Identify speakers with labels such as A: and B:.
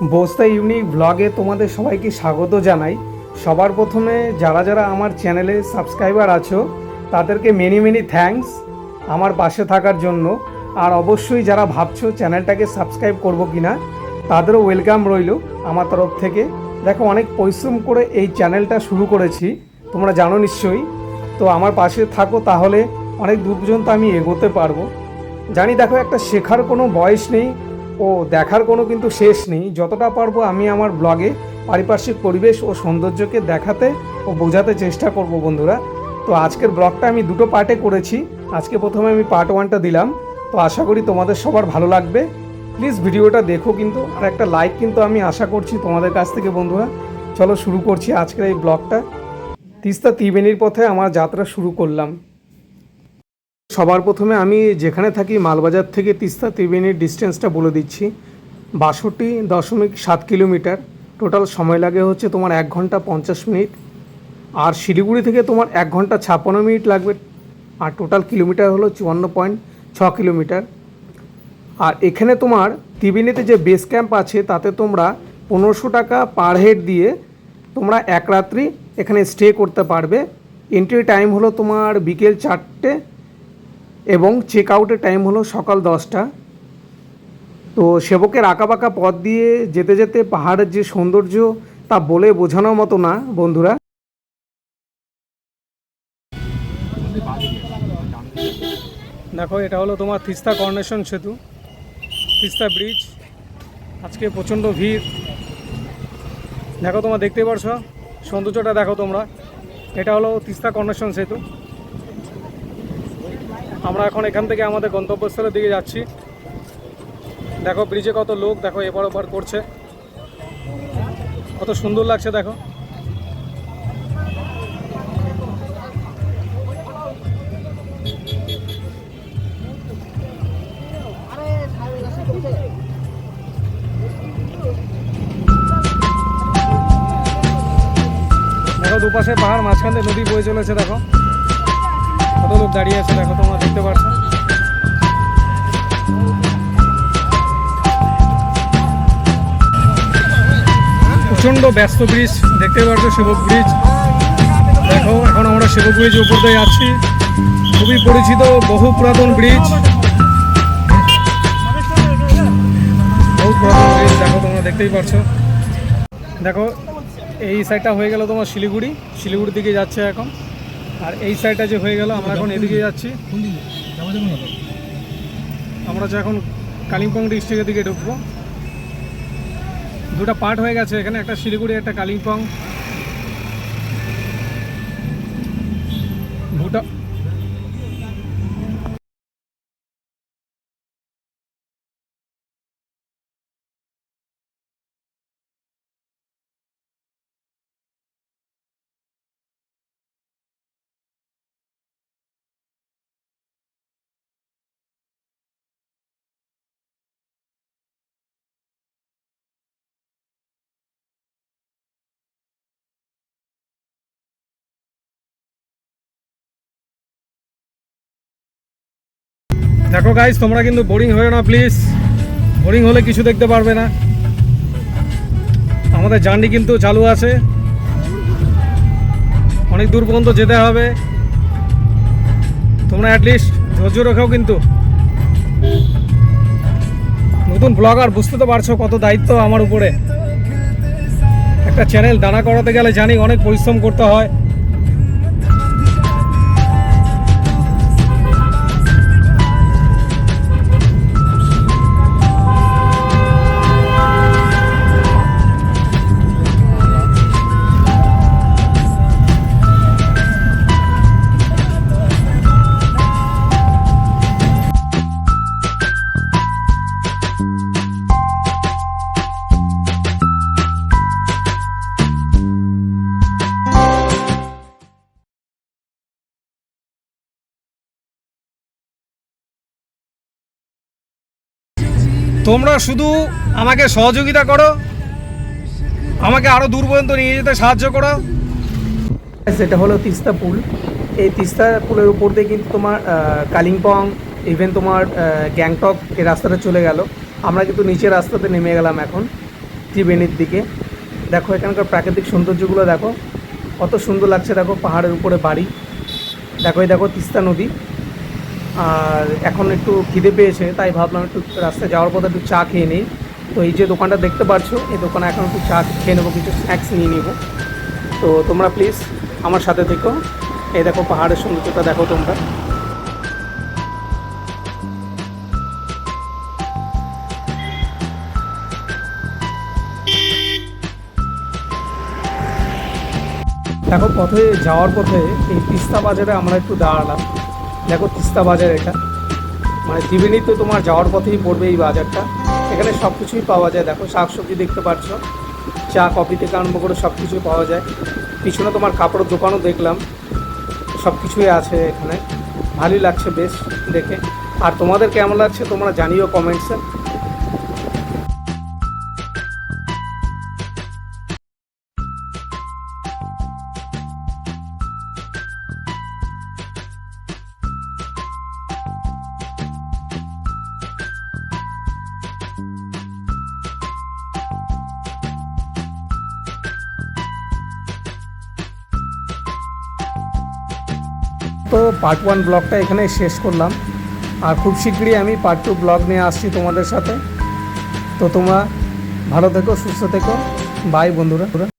A: বোস্তা unique ব্লগে তোমাদের সবাইকে স্বাগত জানাই। সবার প্রথমে যারা যারা আমার চ্যানেলে সাবস্ক্রাইবার আছো তাদেরকে মেনি মেনি থ্যাঙ্কস আমার পাশে থাকার জন্য। আর অবশ্যই যারা ভাবছো চ্যানেলটাকে সাবস্ক্রাইব করবো কি না, তাদেরও ওয়েলকাম রইল আমার তরফ থেকে। দেখো, অনেক পরিশ্রম করে এই চ্যানেলটা শুরু করেছি, তোমরা জানো নিশ্চয়ই। তো আমার পাশে থাকো, তাহলে অনেক দূর পর্যন্ত আমি এগোতে পারবো। জানি দেখো, একটা শেখার কোনো বয়স নেই ও দেখার কোনো কিন্তু শেষ নেই। যতটা পারবো আমি আমার ব্লগে পারিপার্শ্বিক পরিবেশ ও সৌন্দর্যকে দেখাতে ও বোঝাতে চেষ্টা করব বন্ধুরা। তো আজকের ব্লগটা আমি দুটো পার্টে করেছি। আজকে প্রথমে আমি পার্ট 1টা দিলাম, তো আশা করি তোমাদের সবার ভালো লাগবে। প্লিজ ভিডিওটা দেখো কিন্তু, আর একটা লাইক কিন্তু আমি আশা করছি তোমাদের কাছ থেকে বন্ধুরা। চলো শুরু করছি আজকের এই ব্লগটা। তিস্তা ত্রিবেণীর পথে আমার যাত্রা শুরু করলাম। সবার প্রথমে আমি যেখানে থাকি মালবাজার থেকে তিস্তা ত্রিবেণীর ডিস্টেন্সটা বলে দিচ্ছি। 62.7 কিলোমিটার। টোটাল সময় লাগে হচ্ছে তোমার 1 ঘন্টা 50 মিনিট। আর শিলিগুড়ি থেকে তোমার 1 ঘন্টা 56 মিনিট লাগবে। আর টোটাল কিলোমিটার হলো 54.6 কিলোমিটার। আর এখানে তোমার ত্রিবেণীতে যে বেস ক্যাম্প আছে তাতে তোমরা 1500 টাকা পার হেড দিয়ে তোমরা এক রাত্রি এখানে স্টে করতে পারবে। এন্ট্রি টাইম হলো তোমার বিকেল 4টে এবং চেক আউটের টাইম হলো সকাল 10টা। তো সেবকের আঁকাবাঁকা পথ দিয়ে যেতে যেতে পাহাড়ের যে সৌন্দর্য তা বলে বোঝানোর মতো না বন্ধুরা। দেখো, এটা হলো তোমার তিস্তা কর্নেশন সেতু, তিস্তা ব্রিজ। আজকে প্রচণ্ড ভিড়। দেখো, তোমরা দেখতে পারছো সৌন্দর্যটা, দেখো তোমরা। এটা হলো তিস্তা কর্নেশন সেতু। আমরা এখন এখান থেকে আমাদের গন্তব্যস্থলের দিকে যাচ্ছি। দেখো ব্রিজে কত লোক, দেখো এপার ওপার করছে, কত সুন্দর লাগছে দেখো। দেখো দুপাশে পাহাড়, মাঝখান দিয়ে নদী বয়ে চলেছে। দেখো কত লোক দাঁড়িয়ে আছে, দেখো তোমরা দেখতে পাচ্ছ। প্রচণ্ড ব্যস্ত ব্রিজ, দেখতে পাচ্ছ সেবক ব্রিজ। দেখো এখন আমরা সেবক ব্রিজ উপর দিয়ে যাচ্ছি। খুবই পরিচিত, বহু পুরাতন ব্রিজ, বহু পুরাতন ব্রিজ। দেখো তোমরা দেখতেই পাচ্ছ। দেখো এই সাইডটা হয়ে গেল তোমার শিলিগুড়ির দিকে যাচ্ছে এখন। আর এই সাইডটা যে হয়ে গেল, আমরা এখন এদিকে যাচ্ছি। আমরা যে এখন কালিম্পং ডিস্ট্রিক্টের দিকে ঢুকবো। দুটো পার্ট হয়ে গেছে এখানে, একটা শিলিগুড়ি, একটা কালিম্পং। ভুটান দেখো গাইস, তোমরা কিন্তু বোরিং হয়ে না প্লিজ। বোরিং হলে কিছু দেখতে পারবে না। আমাদের জার্নি কিন্তু চালু আছে, অনেক দূর পর্যন্ত যেতে হবে। তোমরা অ্যাটলিস্ট ধৈর্য রেখেও কিন্তু। নতুন ব্লগার, বুঝতে তো পারছো কত দায়িত্ব আমার উপরে। একটা চ্যানেল দাঁড়া করাতে গেলে জানি অনেক পরিশ্রম করতে হয়। তোমরা শুধু আমাকে সহযোগিতা করো, আমাকে আরও দূর পর্যন্ত নিয়ে যেতে সাহায্য করো। সেটা হলো তিস্তা পুল। এই তিস্তা পুলের উপর দিয়ে কিন্তু তোমার কালিম্পং, ইভেন তোমার গ্যাংটক এই রাস্তাটা চলে গেল। আমরা কিন্তু নিচের রাস্তাতে নেমে গেলাম এখন। ত্রিবেণীর দিকে। দেখো এখানকার প্রাকৃতিক সৌন্দর্যগুলো দেখো, কত সুন্দর লাগছে। দেখো পাহাড়ের উপরে বাড়ি, দেখো এই দেখো তিস্তা নদী। আর এখন একটু খিদে পেয়েছে, তাই ভাবলাম একটু রাস্তায় যাওয়ার পথে একটু চা খেয়ে নিই। তো এই যে দোকানটা দেখতে পাচ্ছ, এই দোকানে এখন একটু চা খেয়ে নেবো, কিছু স্ন্যাক্স নিয়ে নিব। তো তোমরা প্লিজ আমার সাথে থেকো। এই দেখো পাহাড়ের সৌন্দর্যটা দেখো তোমরা। দেখো পথে যাওয়ার পথে এই তিস্তা বাজারে আমরা একটু দাঁড়ালাম। দেখো তিস্তা বাজার, এটা মানে ত্রিবেণী তো তোমার যাওয়ার পথেই পড়বে এই বাজারটা। এখানে সব কিছুই পাওয়া যায়। দেখো শাকসবজি দেখতে পাচ্ছ, চা কফি থেকে আরম্ভ করে সব কিছুই পাওয়া যায়। পিছনে তোমার কাপড়ের দোকানও দেখলাম, সব কিছুই আছে এখানে। ভালোই লাগছে বেশ দেখে। আর তোমাদের কেমন লাগছে তোমরা জানিও কমেন্টসে। তো পার্ট 1 ব্লগটা এখানে শেষ করলাম, আর খুব শীঘ্রই আমি পার্ট 2 ব্লগ নিয়ে আসছি তোমাদের সাথে। তো তোমরা ভালো থেকো, সুস্থ থেকো। বাই বন্ধুরা।